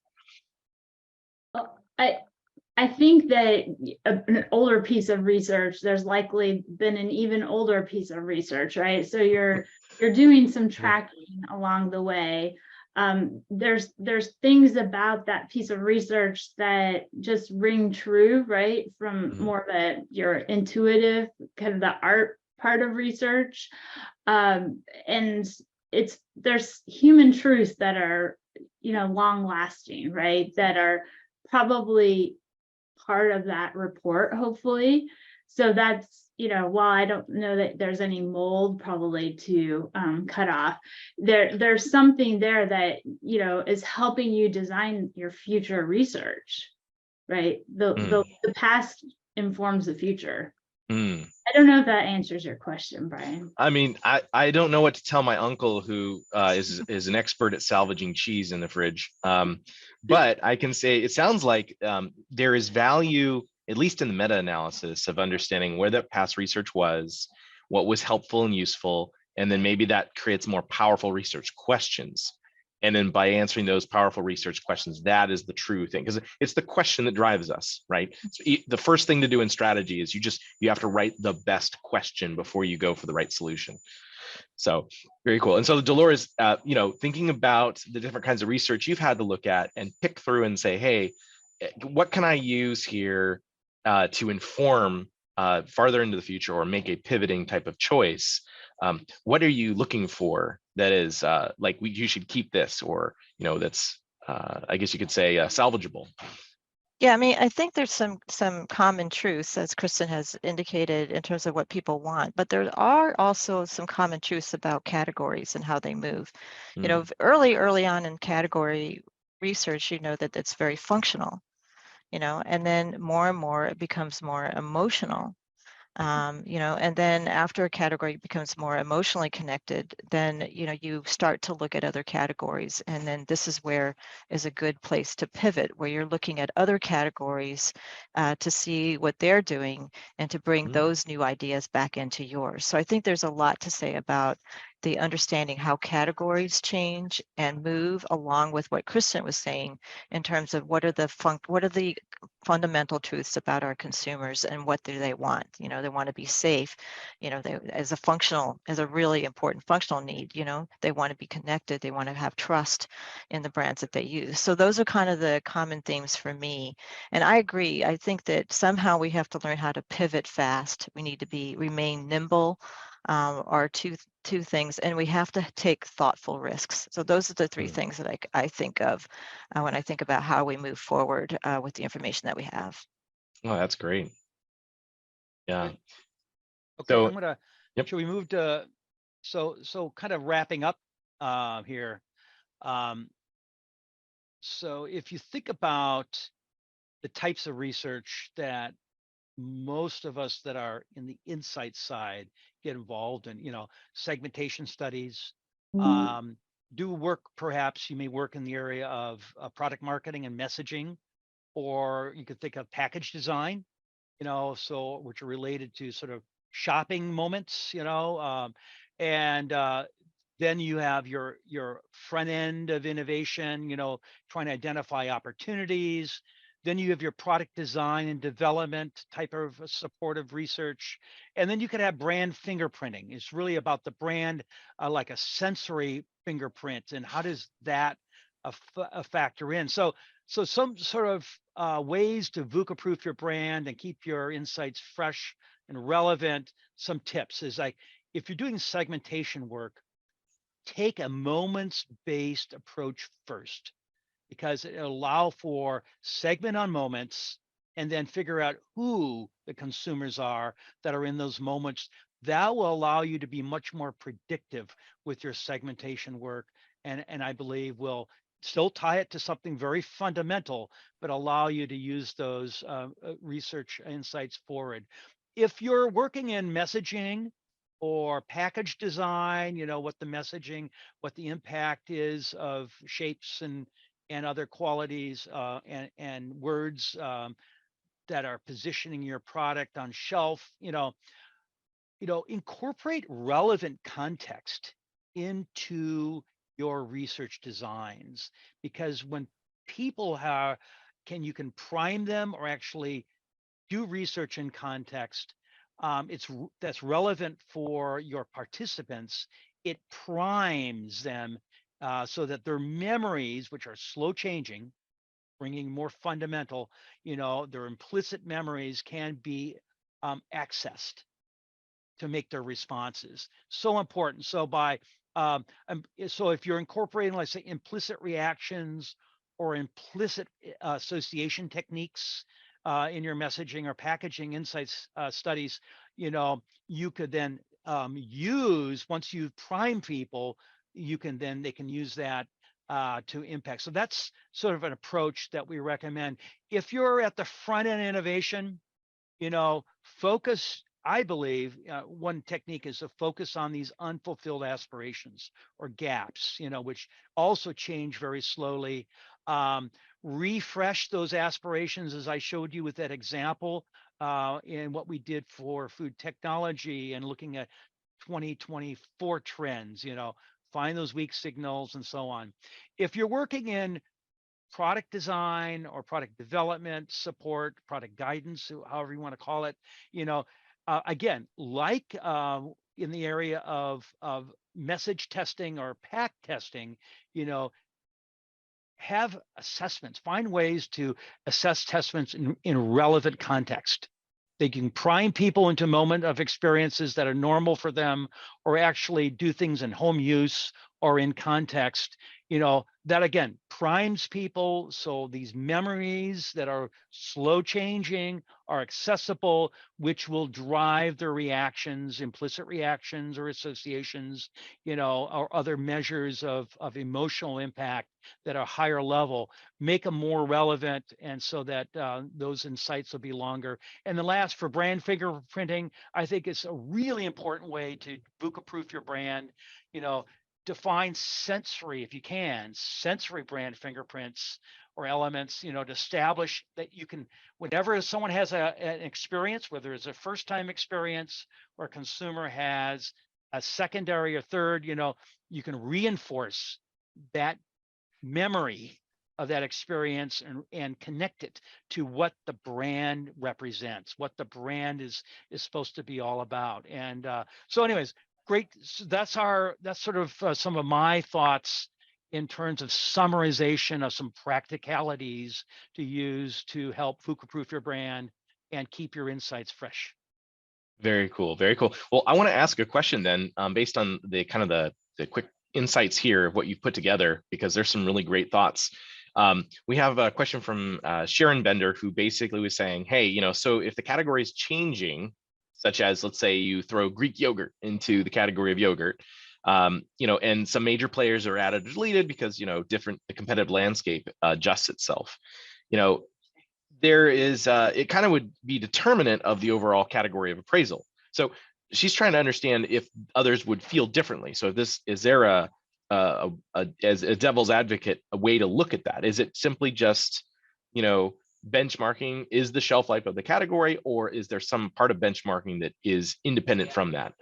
I think that an older piece of research, there's likely been an even older piece of research, right? So you're doing some tracking along the way. There's things about that piece of research that just ring true, right? From more of your intuitive, kind of the art part of research. And there's human truths that are, long lasting, right? That are probably part of that report, hopefully. So that's, while I don't know that there's any mold probably to cut off, there's something there that, is helping you design your future research, right? The past informs the future. I don't know if that answers your question, Brian. I mean, I don't know what to tell my uncle who is an expert at salvaging cheese in the fridge. But I can say it sounds like there is value, at least in the meta-analysis, of understanding where that past research was, what was helpful and useful, And then maybe that creates more powerful research questions. And then by answering those powerful research questions, that is the true thing, because it's the question that drives us, right? So the first thing to do in strategy is you have to write the best question before you go for the right solution. So very cool. And so Dolores, thinking about the different kinds of research you've had to look at and pick through and say, hey, what can I use here to inform farther into the future or make a pivoting type of choice? What are you looking for that is like you should keep this, or that's I guess you could say salvageable? Yeah, I mean, I think there's some common truths, as Kristen has indicated, in terms of what people want, but there are also some common truths about categories and how they move. You know, early on in category research, you know that it's very functional, and then more and more it becomes more emotional. And then after a category becomes more emotionally connected, then, you start to look at other categories. And then this is where is a good place to pivot, where you're looking at other categories to see what they're doing and to bring those new ideas back into yours. So I think there's a lot to say about the understanding how categories change and move, along with what Kristen was saying in terms of what are the fundamental truths about our consumers and what do they want. They want to be safe, as a really important functional need. They want to be connected, they want to have trust in the brands that they use. So those are kind of the common themes for me, and I agree. I think that somehow we have to learn how to pivot fast. We need to remain nimble, are two things, and we have to take thoughtful risks. So those are the three things that I think of when I think about how we move forward with the information that we have. Oh, that's great. Yeah. Okay, So, I'm gonna. Yep. Should we move to? So kind of wrapping up here. So if you think about the types of research that most of us that are in the insight side get involved in, segmentation studies, do work, perhaps you may work in the area of product marketing and messaging, or you could think of package design, so which are related to sort of shopping moments, and then you have your front end of innovation, trying to identify opportunities. Then you have your product design and development type of supportive research. And then you could have brand fingerprinting. It's really about the brand, like a sensory fingerprint, and how does that factor in? So some sort of ways to VUCA-proof your brand and keep your insights fresh and relevant. Some tips is like, if you're doing segmentation work, take a moments-based approach first, because it'll allow for segment on moments and then figure out who the consumers are that are in those moments. That will allow you to be much more predictive with your segmentation work. And I believe will still tie it to something very fundamental, but allow you to use those research insights forward. If you're working in messaging or package design, what the messaging, what the impact is of shapes and other qualities and words that are positioning your product on shelf, incorporate relevant context into your research designs, because when people you can prime them or actually do research in context, that's relevant for your participants. It primes them so that their memories, which are slow changing, bringing more fundamental, their implicit memories can be accessed to make their responses. So important. So so if you're incorporating, let's say, implicit reactions or implicit association techniques in your messaging or packaging insights studies, you could then use, once you've primed people, they can use that to impact. So that's sort of an approach that we recommend. If you're at the front end innovation, focus. I believe one technique is to focus on these unfulfilled aspirations or gaps, which also change very slowly. Refresh those aspirations, as I showed you with that example in what we did for food technology, and looking at 2024 trends, find those weak signals and so on. If you're working in product design or product development support, product guidance, however you want to call it, again, like in the area of message testing or pack testing, have assessments, find ways to assess testments in relevant context. They can prime people into a moment of experiences that are normal for them, or actually do things in home use or in context, that again primes people. So these memories that are slow changing are accessible, which will drive their reactions, implicit reactions or associations, or other measures of emotional impact that are higher level, make them more relevant. And so that those insights will be longer. And the last, for brand fingerprinting, I think it's a really important way to VUCA-proof your brand. Define sensory, if you can, sensory brand fingerprints or elements, to establish that you can, whenever someone has an experience, whether it's a first time experience or a consumer has a secondary or third, you can reinforce that memory of that experience and connect it to what the brand represents, what the brand is supposed to be all about. And so anyways, great. So that's sort of some of my thoughts in terms of summarization of some practicalities to use to help VUCA-proof your brand and keep your insights fresh. Very cool. Very cool. Well, I want to ask a question then, based on the kind of the quick insights here of what you've put together, because there's some really great thoughts. We have a question from Sharon Bender, who basically was saying, hey, so if the category is changing, such as, let's say you throw Greek yogurt into the category of yogurt, and some major players are added or deleted because, the competitive landscape adjusts itself. There is, it kind of would be determinant of the overall category of appraisal. So she's trying to understand if others would feel differently. So is there as a devil's advocate, a way to look at that? Is it simply just, benchmarking is the shelf life of the category, or is there some part of benchmarking that is independent from that?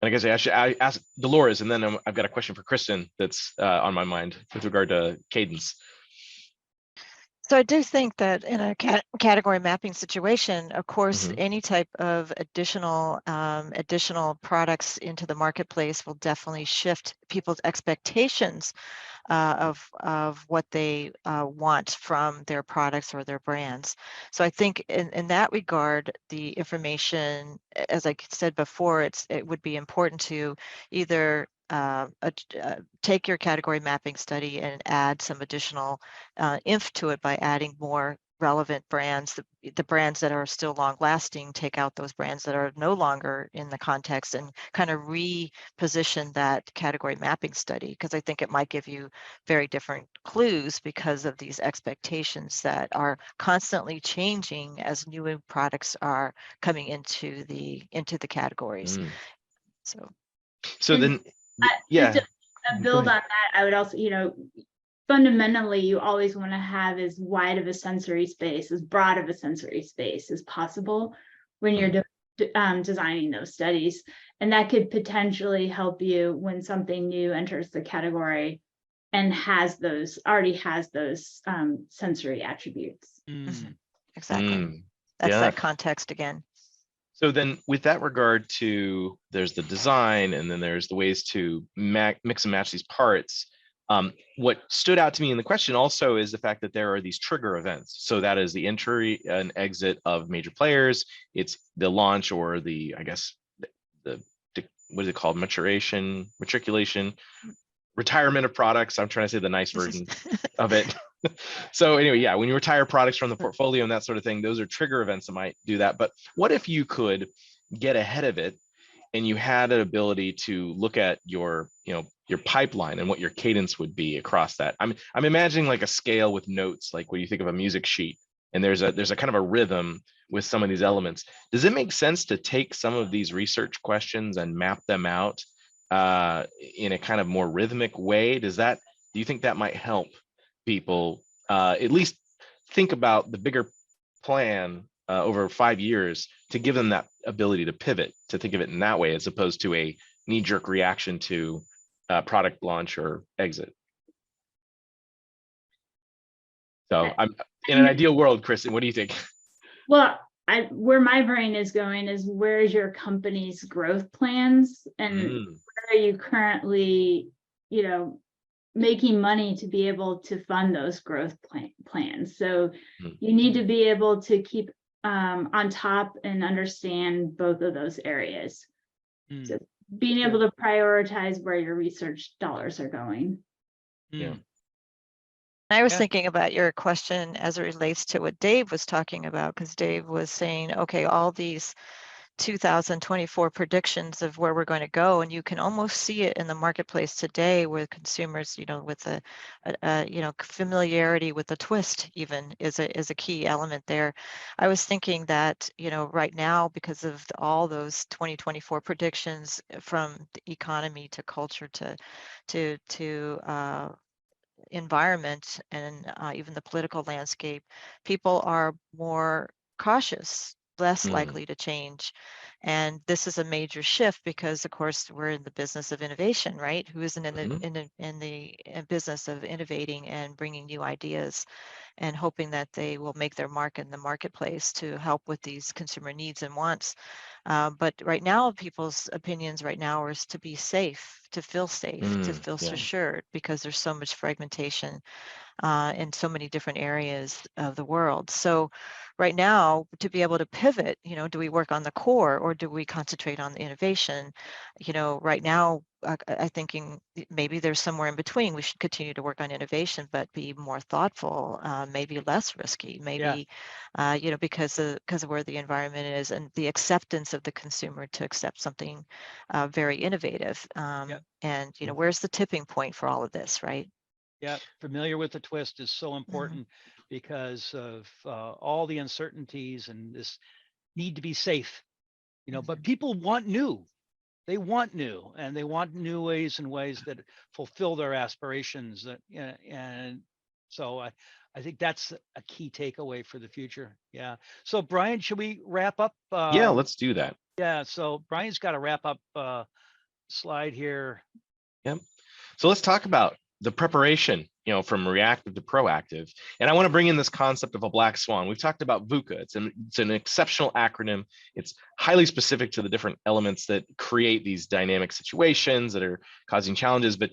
And I guess I ask Dolores, and then I've got a question for Kristen that's on my mind with regard to cadence. So I do think that in a category mapping situation, of course, Mhm. any type of additional products into the marketplace will definitely shift people's expectations of what they want from their products or their brands. So I think in that regard, the information, as I said before, it would be important to either take your category mapping study and add some additional inf to it by adding more relevant brands, the brands that are still long lasting, take out those brands that are no longer in the context, and kind of reposition that category mapping study, because I think it might give you very different clues because of these expectations that are constantly changing as new products are coming into the categories. So then, yeah. Just to build on that, I would also, fundamentally, you always want to have as wide of a sensory space, as broad of a sensory space as possible when you're designing those studies. And that could potentially help you when something new enters the category and already has those sensory attributes. Mm-hmm. Exactly. That's Yeah. that context again. So then with that regard to, there's the design, and then there's the ways to mix and match these parts. What stood out to me in the question also is the fact that there are these trigger events. So that is the entry and exit of major players. It's the launch, or the, I guess, the what is it called? Matriculation, retirement of products. I'm trying to say the nice version of it. So anyway, yeah, when you retire products from the portfolio and that sort of thing, those are trigger events that might do that. But what if you could get ahead of it and you had an ability to look at your pipeline and what your cadence would be across that? I'm imagining like a scale with notes, like when you think of a music sheet, and there's a kind of a rhythm with some of these elements. Does it make sense to take some of these research questions and map them out in a kind of more rhythmic way? Do you think that might help people at least think about the bigger plan over 5 years to give them that ability to pivot, to think of it in that way, as opposed to a knee-jerk reaction to product launch or exit. So I'm in an ideal world, Kristen, what do you think? Well, where my brain is going is, where is your company's growth plans, and where are you currently, making money to be able to fund those growth plans? So you need to be able to keep on top and understand both of those areas. So being able to prioritize where your research dollars are going. Yeah. I was thinking about your question as it relates to what Dave was talking about, because Dave was saying, okay, all these 2024 predictions of where we're going to go, and you can almost see it in the marketplace today, where consumers, with a familiarity with the twist even is a key element there. I was thinking that, right now, because of all those 2024 predictions, from the economy to culture to environment, and even the political landscape, people are more cautious, less likely to change. And this is a major shift because, of course, we're in the business of innovation, right? Who isn't in the business of innovating and bringing new ideas and hoping that they will make their mark in the marketplace to help with these consumer needs and wants. But right now, people's opinions right now is to be safe, to feel assured, because there's so much fragmentation in so many different areas of the world. So right now, to be able to pivot, do we work on the core or do we concentrate on the innovation? Right now, I'm thinking maybe there's somewhere in between. We should continue to work on innovation, but be more thoughtful, maybe less risky, maybe, because of where the environment is and the acceptance of the consumer to accept something very innovative. And, where's the tipping point for all of this, right? Yeah, familiar with the twist is so important because of all the uncertainties and this need to be safe, but people want new. They want new, and they want new ways that fulfill their aspirations. And so I think that's a key takeaway for the future. Yeah. So Brian, should we wrap up? Yeah, let's do that. Yeah. So Brian's got a wrap up slide here. Yep. So let's talk about the preparation, from reactive to proactive. And I want to bring in this concept of a black swan. We've talked about VUCA. It's an exceptional acronym. It's highly specific to the different elements that create these dynamic situations that are causing challenges. But,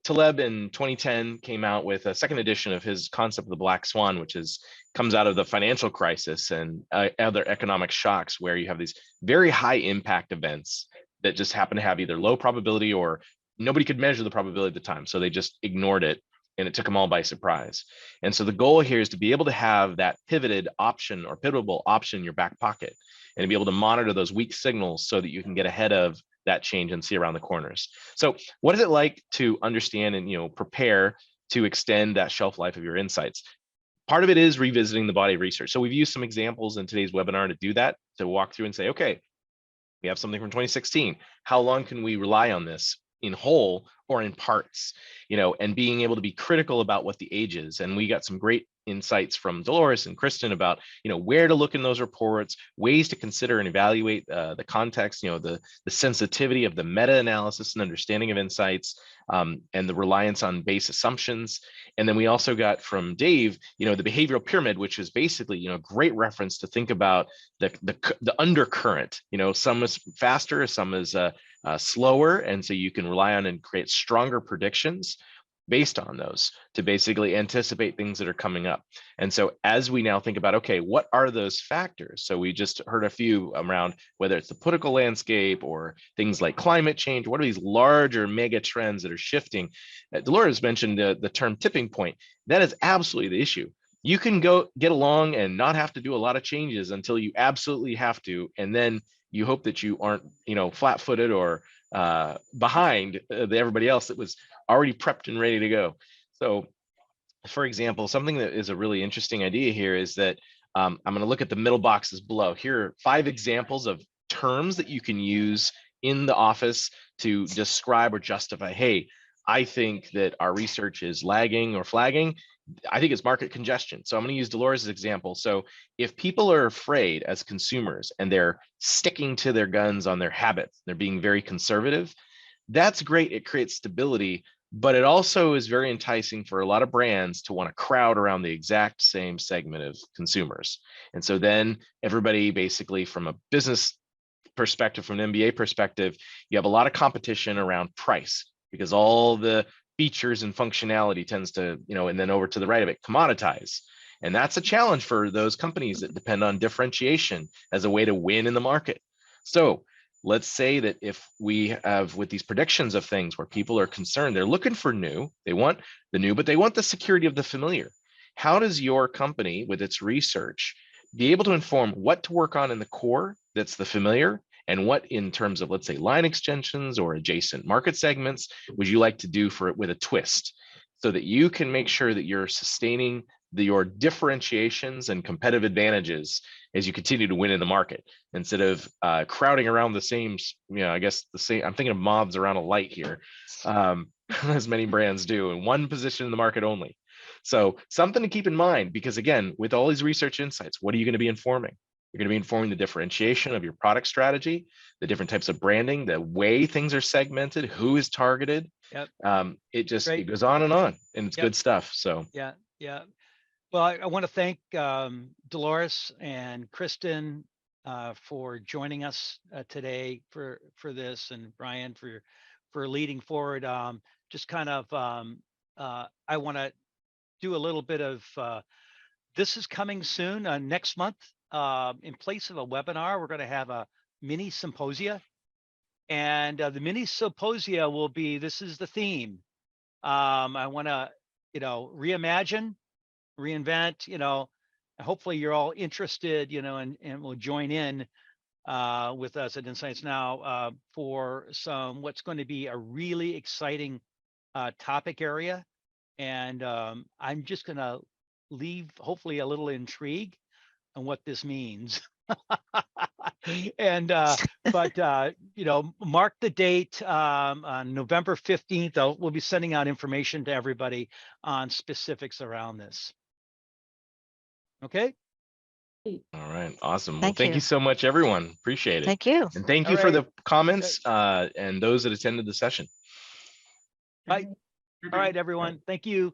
Taleb in 2010 came out with a second edition of his concept of the black swan, which comes out of the financial crisis and other economic shocks, where you have these very high impact events that just happen to have either low probability or nobody could measure the probability at the time. So they just ignored it, and it took them all by surprise. And so the goal here is to be able to have that pivoted option or pivotable option in your back pocket, and to be able to monitor those weak signals so that you can get ahead of that change and see around the corners. So what is it like to understand and, prepare to extend that shelf life of your insights? Part of it is revisiting the body of research. So we've used some examples in today's webinar to do that, to walk through and say, okay, we have something from 2016. How long can we rely on this in whole or in parts, and being able to be critical about what the age is. And we got some great insights from Dolores and Kristen about, where to look in those reports, ways to consider and evaluate the context, the sensitivity of the meta-analysis and understanding of insights, and the reliance on base assumptions. And then we also got from Dave, the behavioral pyramid, which is basically, great reference to think about the undercurrent. Some is faster, some is slower, and so you can rely on and create stronger predictions based on those to basically anticipate things that are coming up. And so as we now think about, okay, what are those factors? So we just heard a few around whether it's the political landscape or things like climate change. What are these larger mega trends that are shifting? Dolores mentioned the term tipping point. That is absolutely the issue. You can go get along and not have to do a lot of changes until you absolutely have to, and then you hope that you aren't, flat-footed or behind everybody else that was already prepped and ready to go. So, for example, something that is a really interesting idea here is that I'm going to look at the middle boxes below. Here are 5 examples of terms that you can use in the office to describe or justify, hey, I think that our research is lagging or flagging, I think it's market congestion. So I'm going to use Dolores' example. So if people are afraid as consumers and they're sticking to their guns on their habits, they're being very conservative, that's great. It creates stability, but it also is very enticing for a lot of brands to want to crowd around the exact same segment of consumers. And so then everybody basically, from a business perspective, from an MBA perspective, you have a lot of competition around price because all the features and functionality tends to, and then over to the right of it, commoditize. And that's a challenge for those companies that depend on differentiation as a way to win in the market. So let's say that if we have with these predictions of things where people are concerned, they're looking for new, they want the new, but they want the security of the familiar. How does your company with its research be able to inform what to work on in the core that's the familiar, and what in terms of, let's say, line extensions or adjacent market segments would you like to do for it with a twist, so that you can make sure that you're sustaining your differentiations and competitive advantages as you continue to win in the market, instead of crowding around the same, I guess the same, I'm thinking of mobs around a light here, as many brands do, in one position in the market only. So something to keep in mind, because again, with all these research insights, what are you going to be informing? You're going to be informing the differentiation of your product strategy, the different types of branding, the way things are segmented, who is targeted. Yep. It goes on, and it's good stuff. So yeah. Well, I want to thank Dolores and Kristen for joining us today for this, and Brian for leading forward. Just kind of, I want to do a little bit of this is coming soon next month. In place of a webinar, we're going to have a mini symposia, and the mini symposia will be, this is the theme. I want to, reimagine, reinvent, hopefully you're all interested, and will join in with us at Insights Now for what's going to be a really exciting topic area. And I'm just going to leave hopefully a little intrigue on what this means. And but mark the date on November 15th. We'll be sending out information to everybody on specifics around this. Okay. All right, awesome. Thank Well, thank you. you so much, everyone. Appreciate it. Thank you. And thank you for the comments and those that attended the session. Right. All right, everyone. Thank you.